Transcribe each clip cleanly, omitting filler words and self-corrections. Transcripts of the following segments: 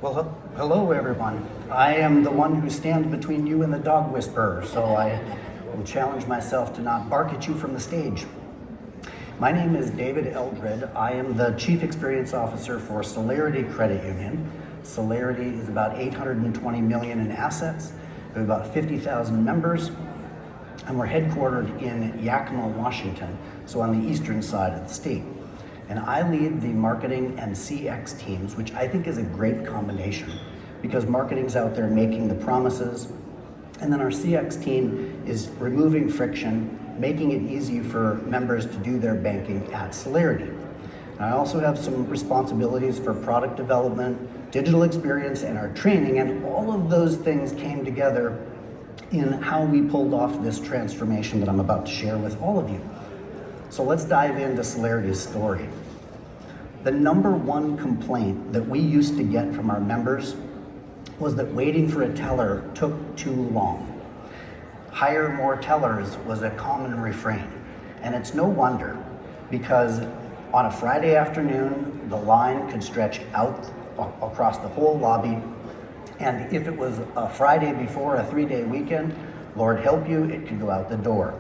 Hello everyone. I am the one who stands between you and the dog whisperer, so I will challenge myself to not bark at you from the stage. My name is David Eldred. I am the Chief Experience Officer for Solarity Credit Union. Solarity is about $820 million in assets. We have about 50,000 members, and we're headquartered in Yakima, Washington, so on the eastern side of the state. And I lead the marketing and CX teams, which I think is a great combination because marketing's out there making the promises, and then our CX team is removing friction, making it easy for members to do their banking at Solarity. I also have some responsibilities for product development, digital experience, and our training, and all of those things came together in how we pulled off this transformation that I'm about to share with all of you. So let's dive into Solarity's story. The number one complaint that we used to get from our members was that waiting for a teller took too long. Hire more tellers was a common refrain, and it's no wonder because on a Friday afternoon, the line could stretch out across the whole lobby, and if it was a Friday before a 3-day weekend, Lord help you, it could go out the door.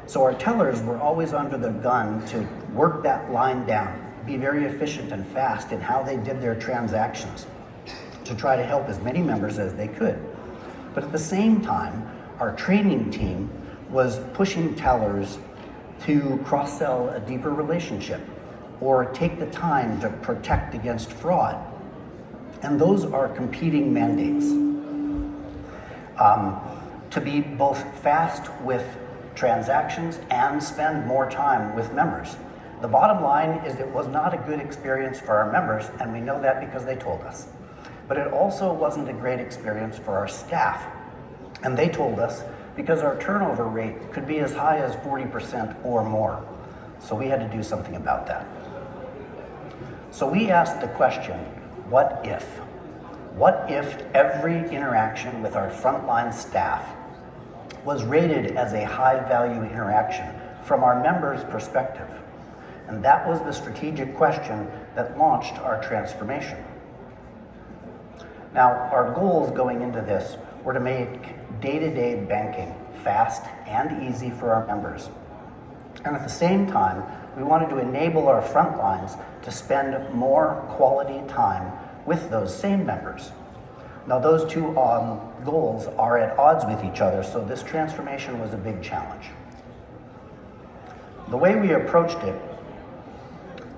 So our tellers were always under the gun to work that line down, be very efficient and fast in how they did their transactions to try to help as many members as they could. But at the same time, our training team was pushing tellers to cross-sell a deeper relationship or take the time to protect against fraud. And those are competing mandates. To be both fast with transactions and spend more time with members. The bottom line is it was not a good experience for our members, and we know that because they told us. But it also wasn't a great experience for our staff. And they told us because our turnover rate could be as high as 40% or more. So we had to do something about that. So we asked the question, what if? What if every interaction with our frontline staff was rated as a high-value interaction from our members' perspective? And that was the strategic question that launched our transformation. Now, our goals going into this were to make day-to-day banking fast and easy for our members. And at the same time, we wanted to enable our front lines to spend more quality time with those same members. Now, those two goals are at odds with each other, so this transformation was a big challenge. The way we approached it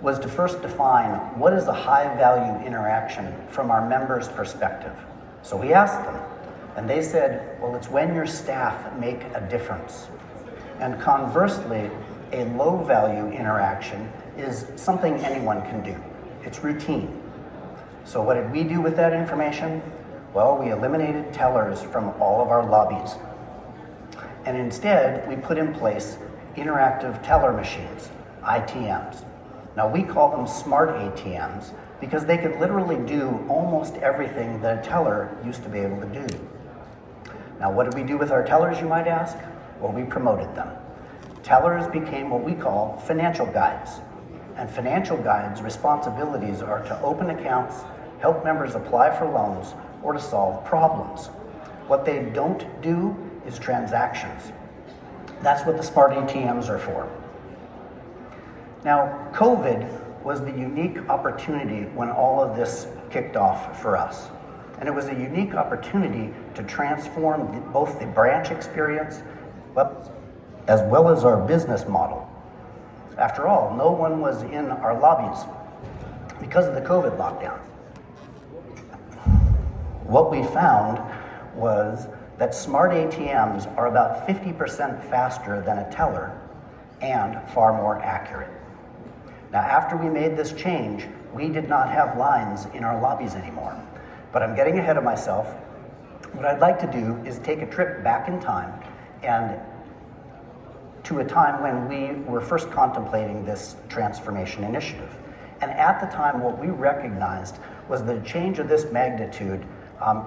was to first define what is a high-value interaction from our members' perspective. So we asked them, and they said, well, it's when your staff make a difference. And conversely, a low-value interaction is something anyone can do. It's routine. So what did we do with that information? Well, we eliminated tellers from all of our lobbies. And instead, we put in place interactive teller machines, ITMs. Now, we call them smart ATMs because they could literally do almost everything that a teller used to be able to do. Now, what did we do with our tellers, you might ask? Well, we promoted them. Tellers became what we call financial guides. And financial guides' responsibilities are to open accounts, help members apply for loans, or to solve problems. What they don't do is transactions. That's what the smart ATMs are for. Now, COVID was the unique opportunity when all of this kicked off for us. And it was a unique opportunity to transform both the branch experience as well as our business model. After all, no one was in our lobbies because of the COVID lockdown. What we found was that smart ATMs are about 50% faster than a teller and far more accurate. Now, after we made this change, we did not have lines in our lobbies anymore. But I'm getting ahead of myself. What I'd like to do is take a trip back in time and to a time when we were first contemplating this transformation initiative. And at the time, what we recognized was that a change of this magnitude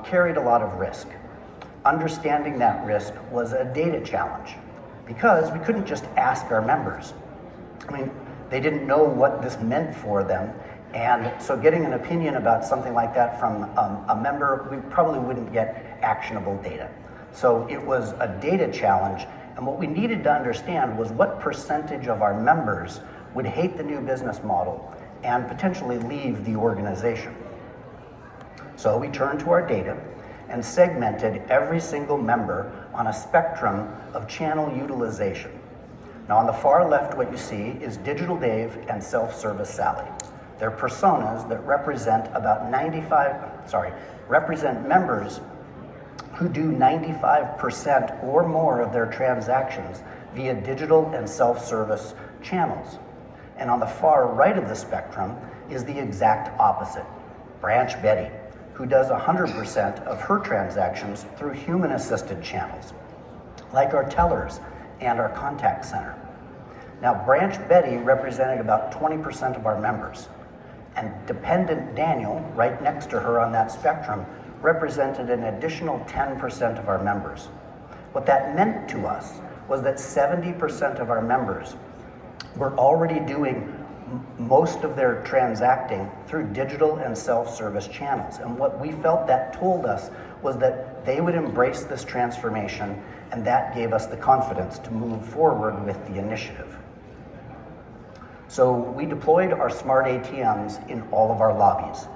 carried a lot of risk. Understanding that risk was a data challenge because we couldn't just ask our members. I mean, they didn't know what this meant for them, And so getting an opinion about something like that from a member, we probably wouldn't get actionable data. So it was a data challenge, and what we needed to understand was what percentage of our members would hate the new business model and potentially leave the organization. So we turned to our data and segmented every single member on a spectrum of channel utilization. Now on the far left, what you see is Digital Dave and Self-Service Sally. They're personas that represent represent members who do 95% or more of their transactions via digital and self-service channels. And on the far right of the spectrum is the exact opposite, Branch Betty, who does 100% of her transactions through human-assisted channels, like our tellers and our contact center. Now, Branch Betty represented about 20% of our members, and Dependent Daniel, right next to her on that spectrum, represented an additional 10% of our members. What that meant to us was that 70% of our members were already doing most of their transacting through digital and self-service channels. And what we felt that told us was that they would embrace this transformation, and that gave us the confidence to move forward with the initiative. So we deployed our smart ATMs in all of our lobbies.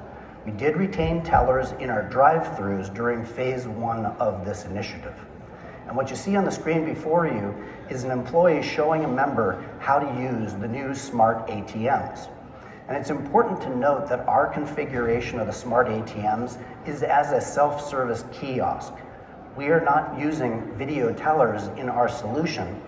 We did retain tellers in our drive-thrus during phase 1 of this initiative. And what you see on the screen before you is an employee showing a member how to use the new smart ATMs. And it's important to note that our configuration of the smart ATMs is as a self-service kiosk. We are not using video tellers in our solution,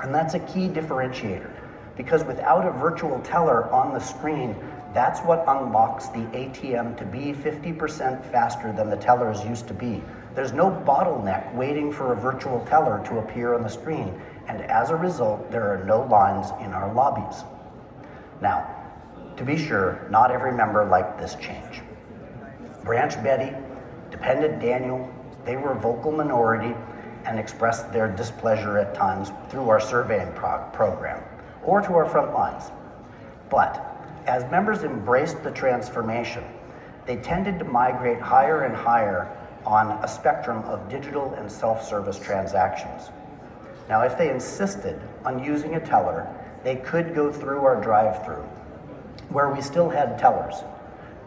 and that's a key differentiator, because without a virtual teller on the screen, that's what unlocks the ATM to be 50% faster than the tellers used to be. There's no bottleneck waiting for a virtual teller to appear on the screen, and as a result, there are no lines in our lobbies. Now, to be sure, not every member liked this change. Branch Betty, Dependent Daniel, they were a vocal minority and expressed their displeasure at times through our surveying program or to our front lines. But as members embraced the transformation, they tended to migrate higher and higher on a spectrum of digital and self-service transactions. Now, if they insisted on using a teller, they could go through our drive-thru, where we still had tellers.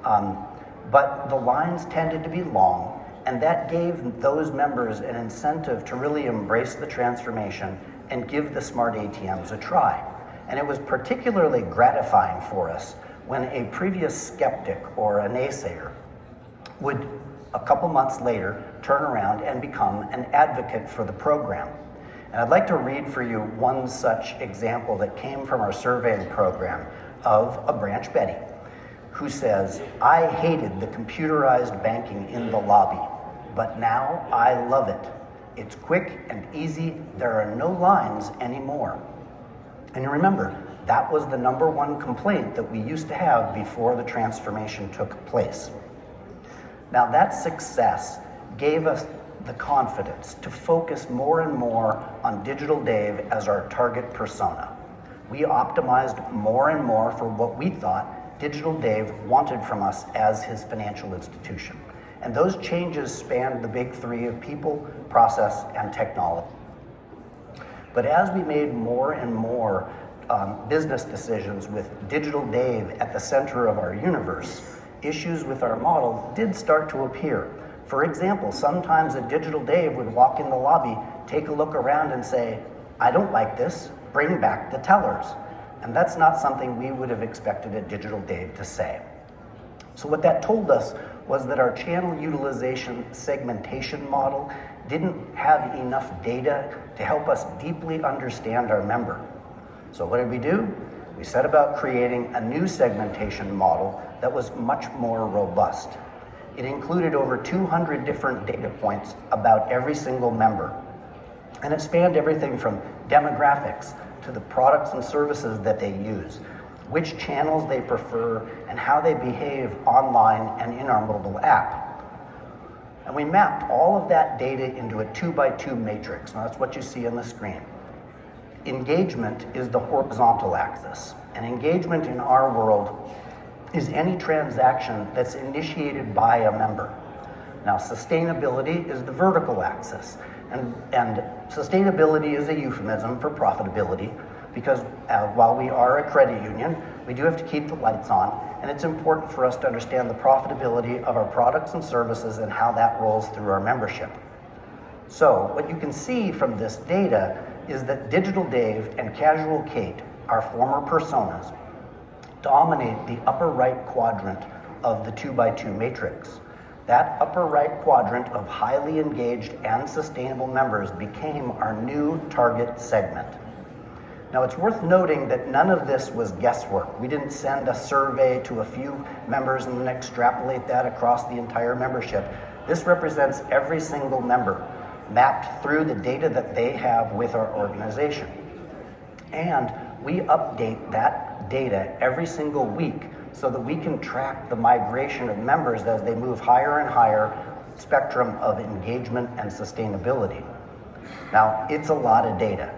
But the lines tended to be long, and that gave those members an incentive to really embrace the transformation and give the smart ATMs a try. And it was particularly gratifying for us when a previous skeptic or a naysayer would, a couple months later, turn around and become an advocate for the program. And I'd like to read for you one such example that came from our surveying program of a Branch Betty, who says, "I hated the computerized banking in the lobby, but now I love it. It's quick and easy. There are no lines anymore." And you remember, that was the number one complaint that we used to have before the transformation took place. Now that success gave us the confidence to focus more and more on Digital Dave as our target persona. We optimized more and more for what we thought Digital Dave wanted from us as his financial institution. And those changes spanned the big three of people, process, and technology. But as we made more and more business decisions with Digital Dave at the center of our universe, issues with our model did start to appear. For example, sometimes a Digital Dave would walk in the lobby, take a look around and say, "I don't like this, bring back the tellers." And that's not something we would have expected a Digital Dave to say. So what that told us was that our channel utilization segmentation model didn't have enough data to help us deeply understand our member. So what did we do? We set about creating a new segmentation model that was much more robust. It included over 200 different data points about every single member. And it spanned everything from demographics to the products and services that they use, which channels they prefer, and how they behave online and in our mobile app. And we mapped all of that data into a 2x2 matrix, and that's what you see on the screen. Engagement is the horizontal axis, and engagement in our world is any transaction that's initiated by a member. Now, sustainability is the vertical axis, and sustainability is a euphemism for profitability, because while we are a credit union, we do have to keep the lights on, and it's important for us to understand the profitability of our products and services and how that rolls through our membership. So what you can see from this data is that Digital Dave and Casual Kate, our former personas, dominate the upper right quadrant of the 2x2 matrix. That upper right quadrant of highly engaged and sustainable members became our new target segment. Now, it's worth noting that none of this was guesswork. We didn't send a survey to a few members and then extrapolate that across the entire membership. This represents every single member mapped through the data that they have with our organization. And we update that data every single week so that we can track the migration of members as they move higher and higher spectrum of engagement and sustainability. Now, it's a lot of data.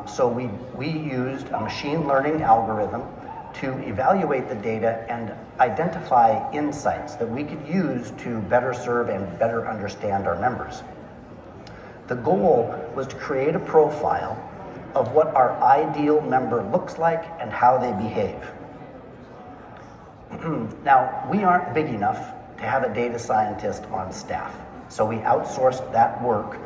So we used a machine learning algorithm to evaluate the data and identify insights that we could use to better serve and better understand our members. The goal was to create a profile of what our ideal member looks like and how they behave. Now, we aren't big enough to have a data scientist on staff, so we outsourced that work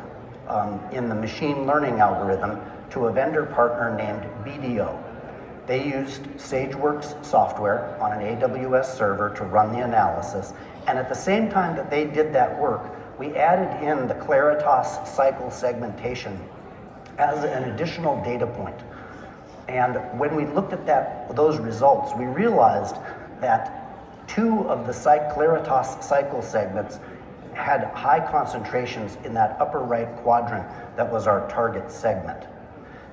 in the machine learning algorithm to a vendor partner named BDO. They used SageWorks software on an AWS server to run the analysis, and at the same time that they did that work, we added in the Claritas cycle segmentation as an additional data point. And when we looked at those results, we realized that 2 of the Claritas cycle segments had high concentrations in that upper right quadrant that was our target segment.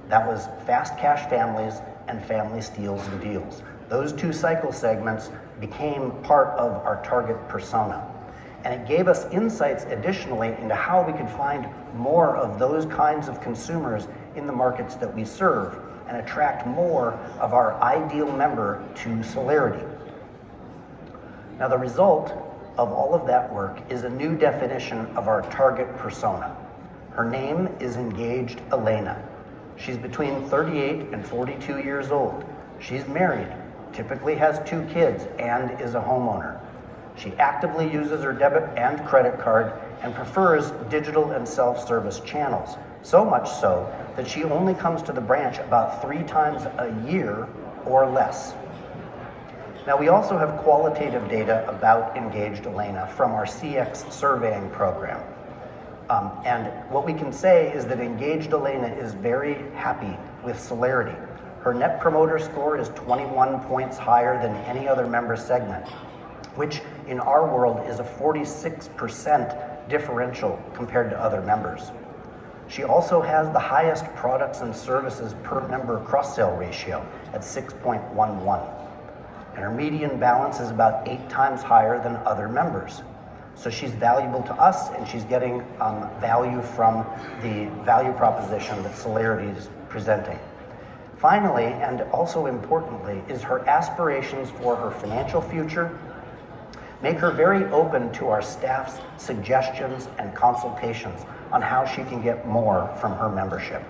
That was fast cash families and family steals and deals. Those 2 cycle segments became part of our target persona. And it gave us insights additionally into how we could find more of those kinds of consumers in the markets that we serve and attract more of our ideal member to Solarity. Now, the result of all of that work is a new definition of our target persona. Her name is Engaged Elena. She's between 38 and 42 years old. She's married, typically has 2 kids, and is a homeowner. She actively uses her debit and credit card and prefers digital and self-service channels, so much so that she only comes to the branch about 3 times a year or less. Now, we also have qualitative data about Engaged Elena from our CX surveying program. And what we can say is that Engaged Elena is very happy with Solarity. Her Net Promoter Score is 21 points higher than any other member segment, which in our world is a 46% differential compared to other members. She also has the highest products and services per member cross-sell ratio at 6.11. And her median balance is about 8 times higher than other members. So she's valuable to us, and she's getting value from the value proposition that Solarity is presenting. Finally, and also importantly, is her aspirations for her financial future make her very open to our staff's suggestions and consultations on how she can get more from her membership.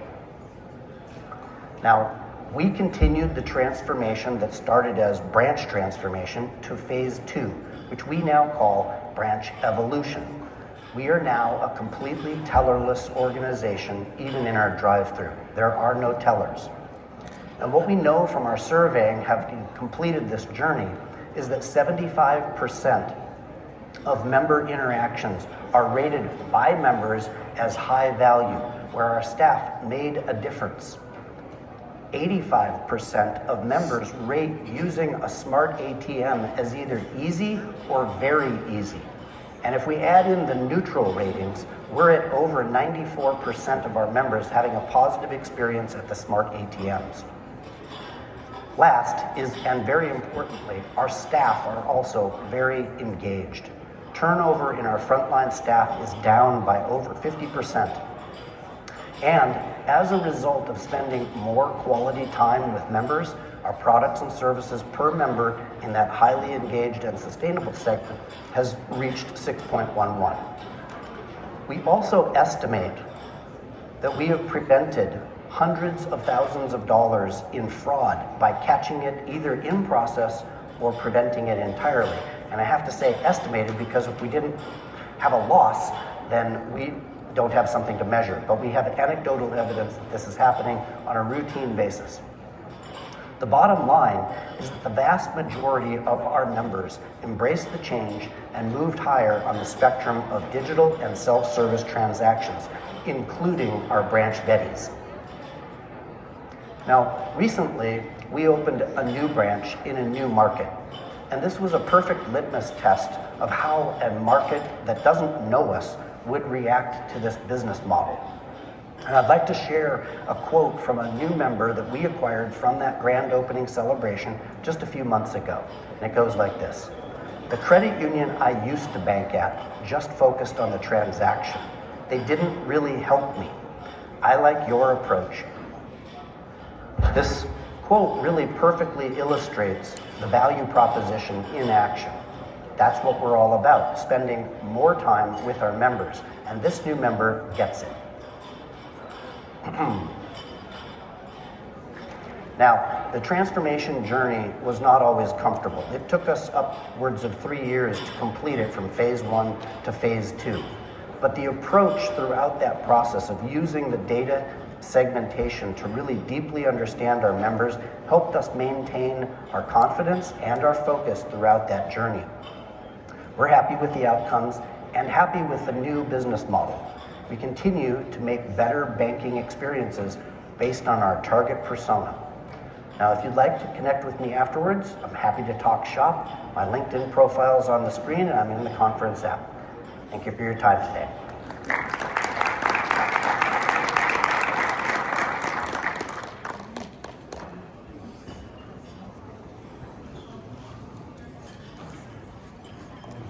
Now, we continued the transformation that started as branch transformation to phase 2, which we now call branch evolution. We are now a completely tellerless organization, even in our drive-thru. There are no tellers. And what we know from our surveying, having completed this journey, is that 75% of member interactions are rated by members as high value, where our staff made a difference. 85% of members rate using a smart ATM as either easy or very easy. And if we add in the neutral ratings, we're at over 94% of our members having a positive experience at the smart ATMs. Last is, and very importantly, our staff are also very engaged. Turnover in our frontline staff is down by over 50%. And as a result of spending more quality time with members, our products and services per member in that highly engaged and sustainable segment has reached 6.11. We also estimate that we have prevented hundreds of thousands of dollars in fraud by catching it either in process or preventing it entirely. And I have to say estimated because if we didn't have a loss, then we don't have something to measure. But we have anecdotal evidence that this is happening on a routine basis. The bottom line is that the vast majority of our members embraced the change and moved higher on the spectrum of digital and self-service transactions, including our branch Betties. Now, recently, we opened a new branch in a new market, and this was a perfect litmus test of how a market that doesn't know us would react to this business model. And I'd like to share a quote from a new member that we acquired from that grand opening celebration just a few months ago. And it goes like this: "The credit union I used to bank at just focused on the transaction. They didn't really help me. I like your approach." This quote really perfectly illustrates the value proposition in action. That's what we're all about, spending more time with our members. And this new member gets it. Now, the transformation journey was not always comfortable. It took us upwards of 3 years to complete it from phase 1 to phase 2. But the approach throughout that process of using the data segmentation to really deeply understand our members helped us maintain our confidence and our focus throughout that journey. We're happy with the outcomes and happy with the new business model. We continue to make better banking experiences based on our target persona. Now, if you'd like to connect with me afterwards, I'm happy to talk shop. My LinkedIn profile is on the screen and I'm in the conference app. Thank you for your time today.